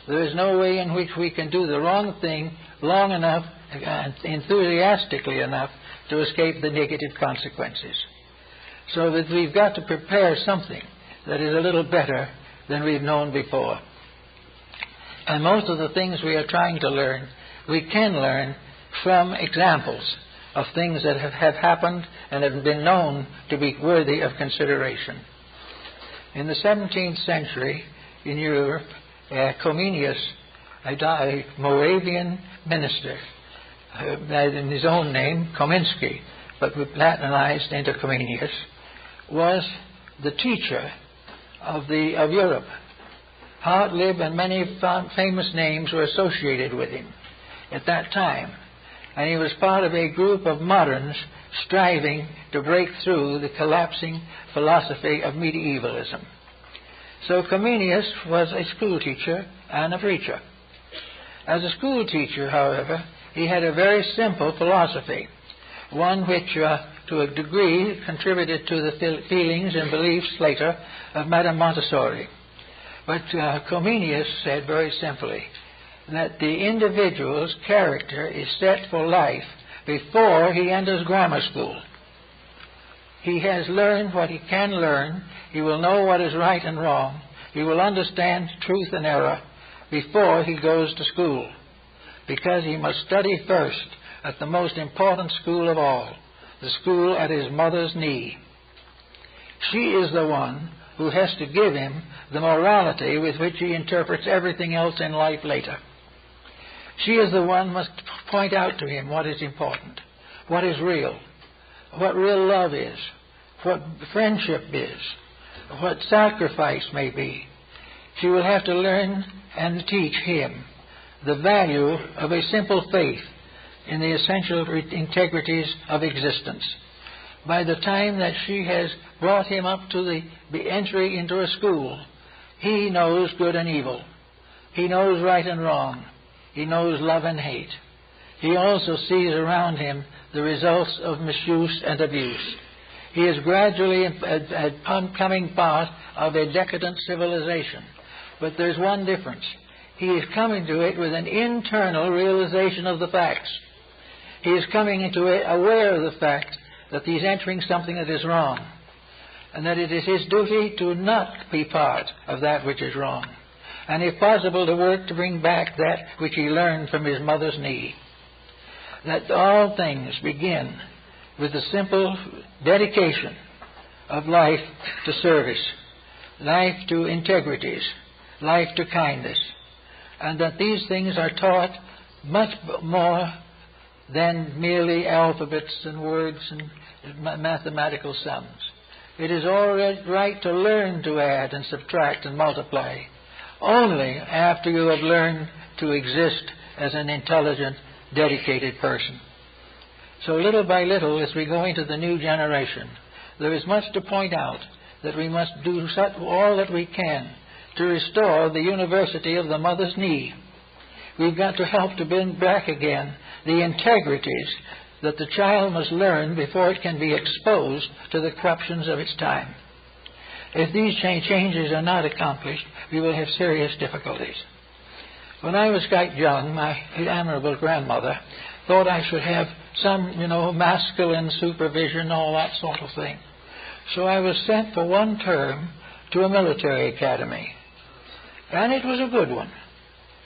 There is no way in which we can do the wrong thing long enough and enthusiastically enough to escape the negative consequences. So that we've got to prepare something that is a little better than we've known before. And most of the things we are trying to learn, we can learn from examples of things that have happened and have been known to be worthy of consideration. In the 17th century in Europe, Comenius, a Moravian minister, in his own name, Kominsky, but Latinized into Comenius, was the teacher of Europe. Hartlib and many famous names were associated with him at that time. And he was part of a group of moderns striving to break through the collapsing philosophy of medievalism. So Comenius was a school teacher and a preacher. As a school teacher, however, he had a very simple philosophy, one which, to a degree, contributed to the feelings and beliefs later of Madame Montessori. But Comenius said very simply that the individual's character is set for life before he enters grammar school. He has learned what he can learn. He will know what is right and wrong. He will understand truth and error before he goes to school, because he must study first at the most important school of all, the school at his mother's knee. She is the one who has to give him the morality with which he interprets everything else in life later. She is the one who must point out to him what is important, what is real, what real love is, what friendship is, what sacrifice may be. She will have to learn and teach him the value of a simple faith in the essential integrities of existence. By the time that she has brought him up to the entry into a school, he knows good and evil. He knows right and wrong. He knows love and hate. He also sees around him the results of misuse and abuse. He is gradually becoming part of a decadent civilization. But there's one difference. He is coming to it with an internal realization of the facts. He is coming into it aware of the fact that he's entering something that is wrong, and that it is his duty to not be part of that which is wrong, and if possible to work to bring back that which he learned from his mother's knee. That all things begin with the simple dedication of life to service, life to integrities, life to kindness, and that these things are taught much more than merely alphabets and words and mathematical sums. It is all right to learn to add and subtract and multiply, only after you have learned to exist as an intelligent, dedicated person. So little by little, as we go into the new generation, there is much to point out that we must do all that we can to restore the university of the mother's knee. We've got to help to bring back again the integrities that the child must learn before it can be exposed to the corruptions of its time. If these changes are not accomplished, we will have serious difficulties. When I was quite young, my admirable grandmother thought I should have some, masculine supervision, all that sort of thing. So I was sent for one term to a military academy. And it was a good one.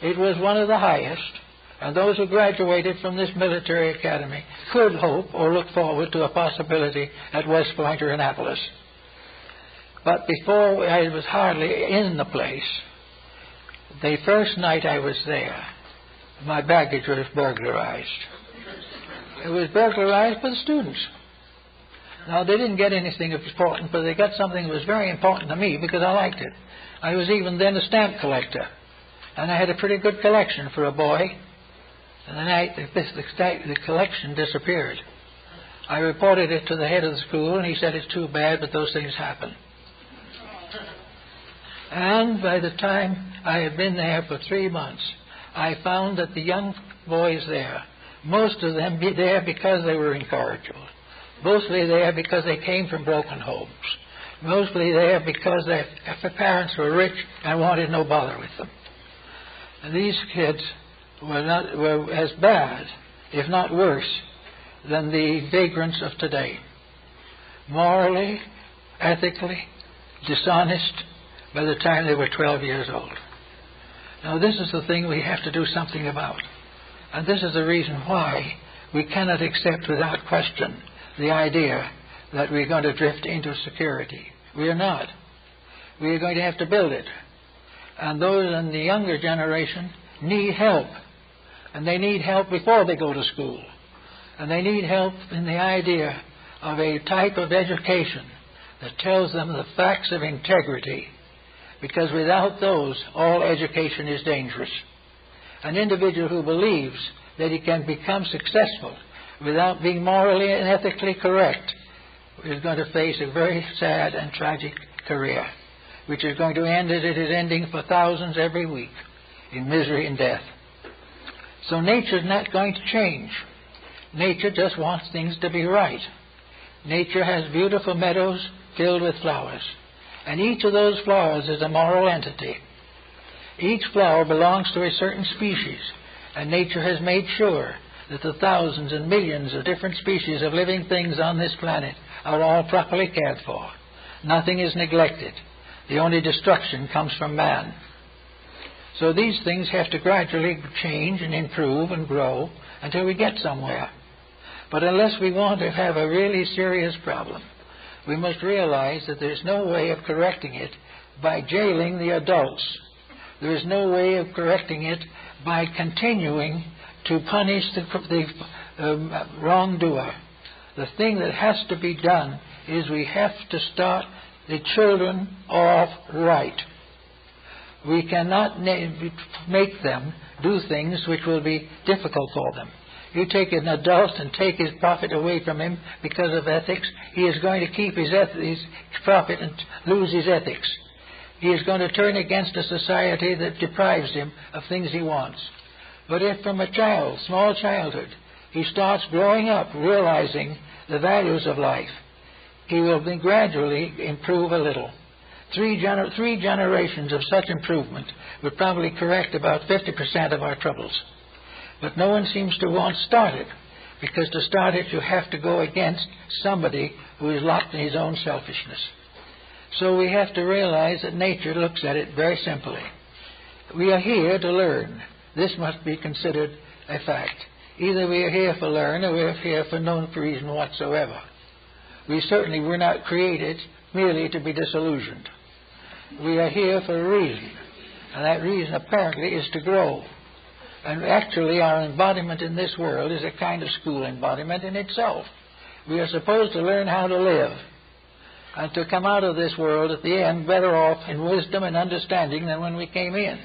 It was one of the highest, and those who graduated from this military academy could hope or look forward to a possibility at West Point or Annapolis. But before I was hardly in the place, the first night I was there, my baggage was burglarized. It was burglarized by the students. Now, they didn't get anything important, but they got something that was very important to me because I liked it. I was even then a stamp collector, and I had a pretty good collection for a boy. And the night the collection disappeared. I reported it to the head of the school, and he said, "It's too bad, but those things happen." And by the time I had been there for 3 months, I found that the young boys there, most of them there because they were incorrigible, mostly there because they came from broken homes, mostly there because their parents were rich and wanted no bother with them. And these kids were as bad, if not worse, than the vagrants of today. Morally, ethically, dishonest by the time they were 12 years old. Now, this is the thing we have to do something about. And this is the reason why we cannot accept without question the idea that we're going to drift into security. We are not. We are going to have to build it. And those in the younger generation need help. And they need help before they go to school. And they need help in the idea of a type of education that tells them the facts of integrity. Because without those, all education is dangerous. An individual who believes that he can become successful without being morally and ethically correct is going to face a very sad and tragic career, which is going to end as it is ending for thousands every week, in misery and death. So nature's not going to change. Nature just wants things to be right. Nature has beautiful meadows filled with flowers, and each of those flowers is a moral entity. Each flower belongs to a certain species, and nature has made sure that the thousands and millions of different species of living things on this planet are all properly cared for. Nothing is neglected. The only destruction comes from man. So these things have to gradually change and improve and grow until we get somewhere. But unless we want to have a really serious problem, we must realize that there's no way of correcting it by jailing the adults. There is no way of correcting it by continuing to punish the wrongdoer. The thing that has to be done is we have to start the children off right. We cannot make them do things which will be difficult for them. You take an adult and take his profit away from him because of ethics, he is going to keep his profit and lose his ethics. He is going to turn against a society that deprives him of things he wants. But if from a child, small childhood, he starts growing up realizing the values of life, he will then gradually improve a little. Three generations of such improvement would probably correct about 50% of our troubles. But no one seems to want to start it, because to start it you have to go against somebody who is locked in his own selfishness. So we have to realize that nature looks at it very simply. We are here to learn. This must be considered a fact. Either we are here for learn or we are here for no reason whatsoever. We certainly were not created merely to be disillusioned. We are here for a reason, and that reason apparently is to grow. And actually our embodiment in this world is a kind of school embodiment in itself. We are supposed to learn how to live and to come out of this world at the end better off in wisdom and understanding than when we came in.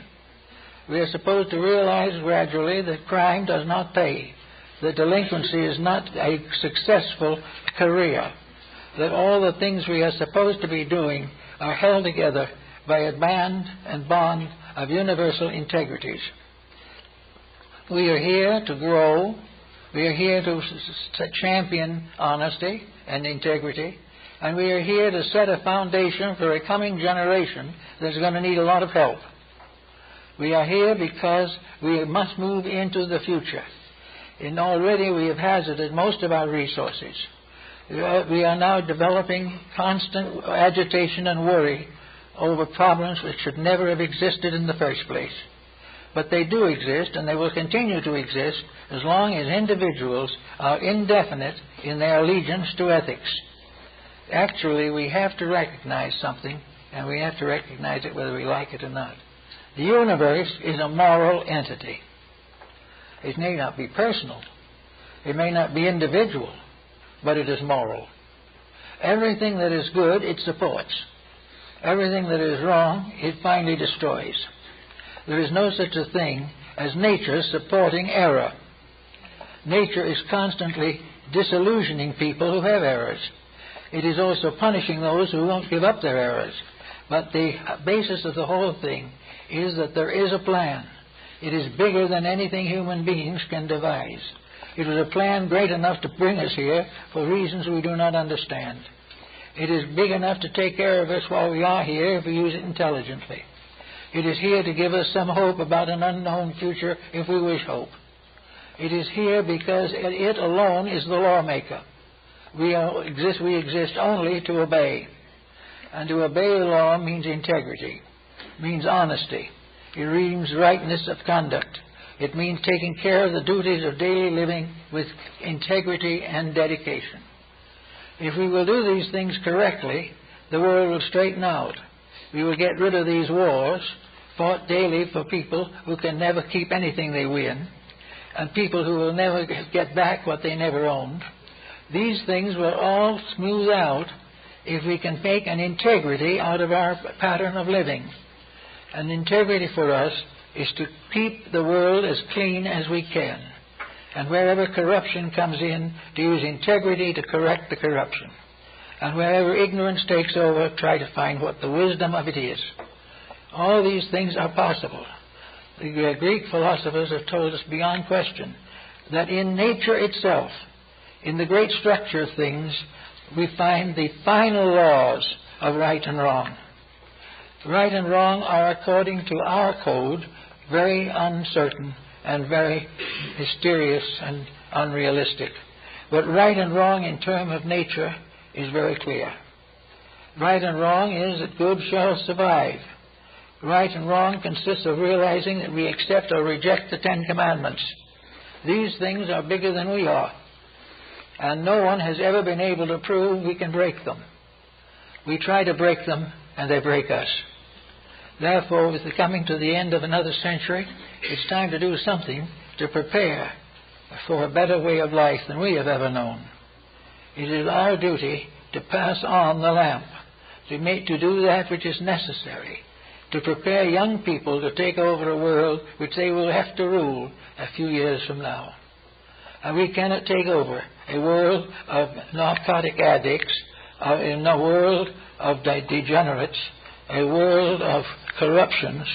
We are supposed to realize gradually that crime does not pay, that delinquency is not a successful career, that all the things we are supposed to be doing are held together by a band and bond of universal integrities. We are here to grow. We are here to champion honesty and integrity. And we are here to set a foundation for a coming generation that's going to need a lot of help. We are here because we must move into the future. And already we have hazarded most of our resources. We are now developing constant agitation and worry over problems which should never have existed in the first place. But they do exist, and they will continue to exist as long as individuals are indefinite in their allegiance to ethics. Actually, we have to recognize something, and we have to recognize it whether we like it or not. The universe is a moral entity. It may not be personal. It may not be individual, but it is moral. Everything that is good, it supports. Everything that is wrong, it finally destroys. There is no such a thing as nature supporting error. Nature is constantly disillusioning people who have errors. It is also punishing those who won't give up their errors. But the basis of the whole thing is that there is a plan. It is bigger than anything human beings can devise. It was a plan great enough to bring us here for reasons we do not understand. It is big enough to take care of us while we are here if we use it intelligently. It is here to give us some hope about an unknown future if we wish hope. It is here because it alone is the lawmaker. We exist only to obey. And to obey the law means integrity, means honesty. It means rightness of conduct. It means taking care of the duties of daily living with integrity and dedication. If we will do these things correctly, the world will straighten out. We will get rid of these wars fought daily for people who can never keep anything they win, and people who will never get back what they never owned. These things will all smooth out if we can make an integrity out of our pattern of living. And integrity for us is to keep the world as clean as we can. And wherever corruption comes in, to use integrity to correct the corruption. And wherever ignorance takes over, try to find what the wisdom of it is. All these things are possible. The Greek philosophers have told us beyond question that in nature itself, in the great structure of things, we find the final laws of right and wrong. Right and wrong are, according to our code, very uncertain and very mysterious and unrealistic. But right and wrong in terms of nature is very clear. Right and wrong is that good shall survive. Right and wrong consists of realizing that we accept or reject the Ten Commandments. These things are bigger than we are. And no one has ever been able to prove we can break them. We try to break them, and they break us. Therefore, with the coming to the end of another century, it's time to do something to prepare for a better way of life than we have ever known. It is our duty to pass on the lamp, to do that which is necessary, to prepare young people to take over a world which they will have to rule a few years from now. And we cannot take over a world of narcotic addicts, in a world of degenerates, a world of corruptions,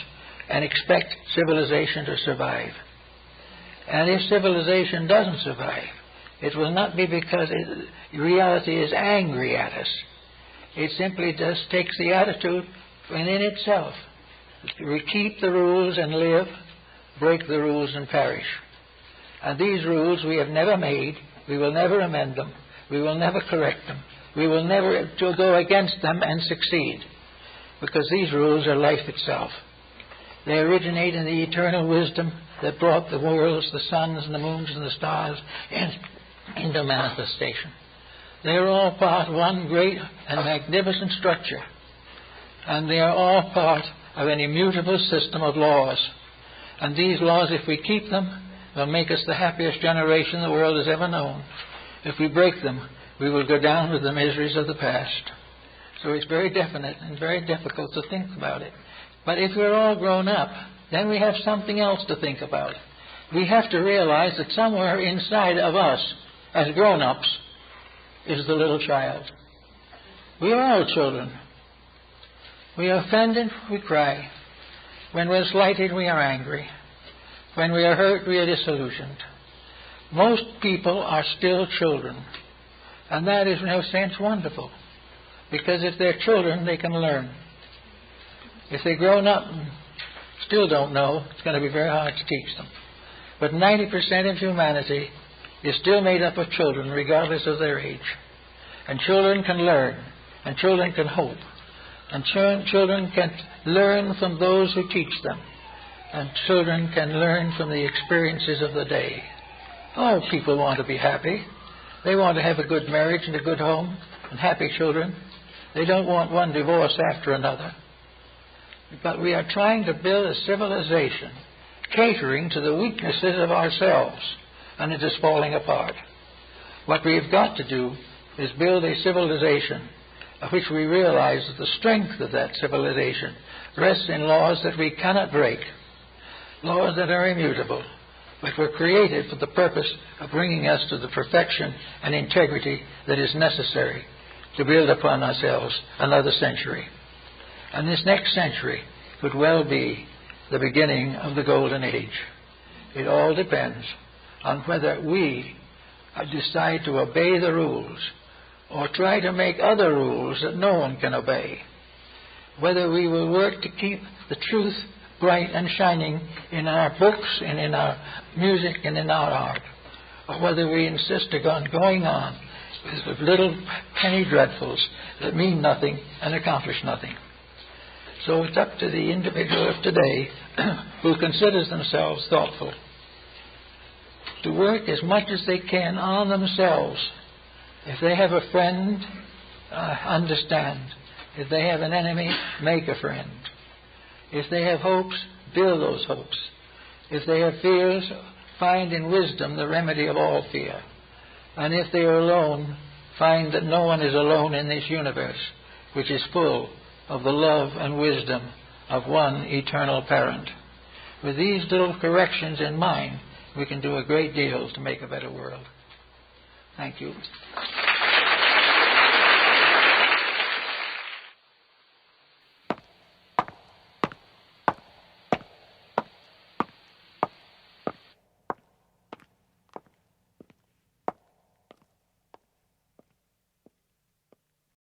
and expect civilization to survive. And if civilization doesn't survive, it will not be because reality is angry at us. It simply just takes the attitude within itself. We keep the rules and live, break the rules and perish. And these rules we have never made. We will never amend them. We will never correct them. We will never go against them and succeed, because these rules are life itself. They originate in the eternal wisdom that brought the worlds, the suns and the moons and the stars into manifestation. They are all part of one great and magnificent structure, and they are all part of an immutable system of laws. And these laws, if we keep them, will make us the happiest generation the world has ever known. If we break them, we will go down with the miseries of the past. So it's very definite and very difficult to think about it. But if we're all grown up, then we have something else to think about. We have to realize that somewhere inside of us, as grown-ups, is the little child. We are all children. We are offended, we cry. When we're slighted, we are angry. When we are hurt, we are disillusioned. Most people are still children. And that is, in a sense, wonderful. Because if they're children, they can learn. If they're grown up and still don't know, it's going to be very hard to teach them. But 90% of humanity is still made up of children, regardless of their age. And children can learn. And children can hope. And children can learn from those who teach them. And children can learn from the experiences of the day. All people want to be happy. They want to have a good marriage and a good home and happy children. They don't want one divorce after another. But we are trying to build a civilization catering to the weaknesses of ourselves, and it is falling apart. What we have got to do is build a civilization of which we realize that the strength of that civilization rests in laws that we cannot break, laws that are immutable, but were created for the purpose of bringing us to the perfection and integrity that is necessary to build upon ourselves another century. And this next century could well be the beginning of the Golden Age. It all depends on whether we decide to obey the rules or try to make other rules that no one can obey. Whether we will work to keep the truth bright and shining in our books and in our music and in our art, or whether we insist on going on with little penny dreadfuls that mean nothing and accomplish nothing. So it's up to the individual of today who considers themselves thoughtful to work as much as they can on themselves. If they have a friend, understand. If they have an enemy, make a friend. If they have hopes, build those hopes. If they have fears, find in wisdom the remedy of all fear. And if they are alone, find that no one is alone in this universe, which is full of the love and wisdom of one eternal parent. With these little corrections in mind, we can do a great deal to make a better world. Thank you.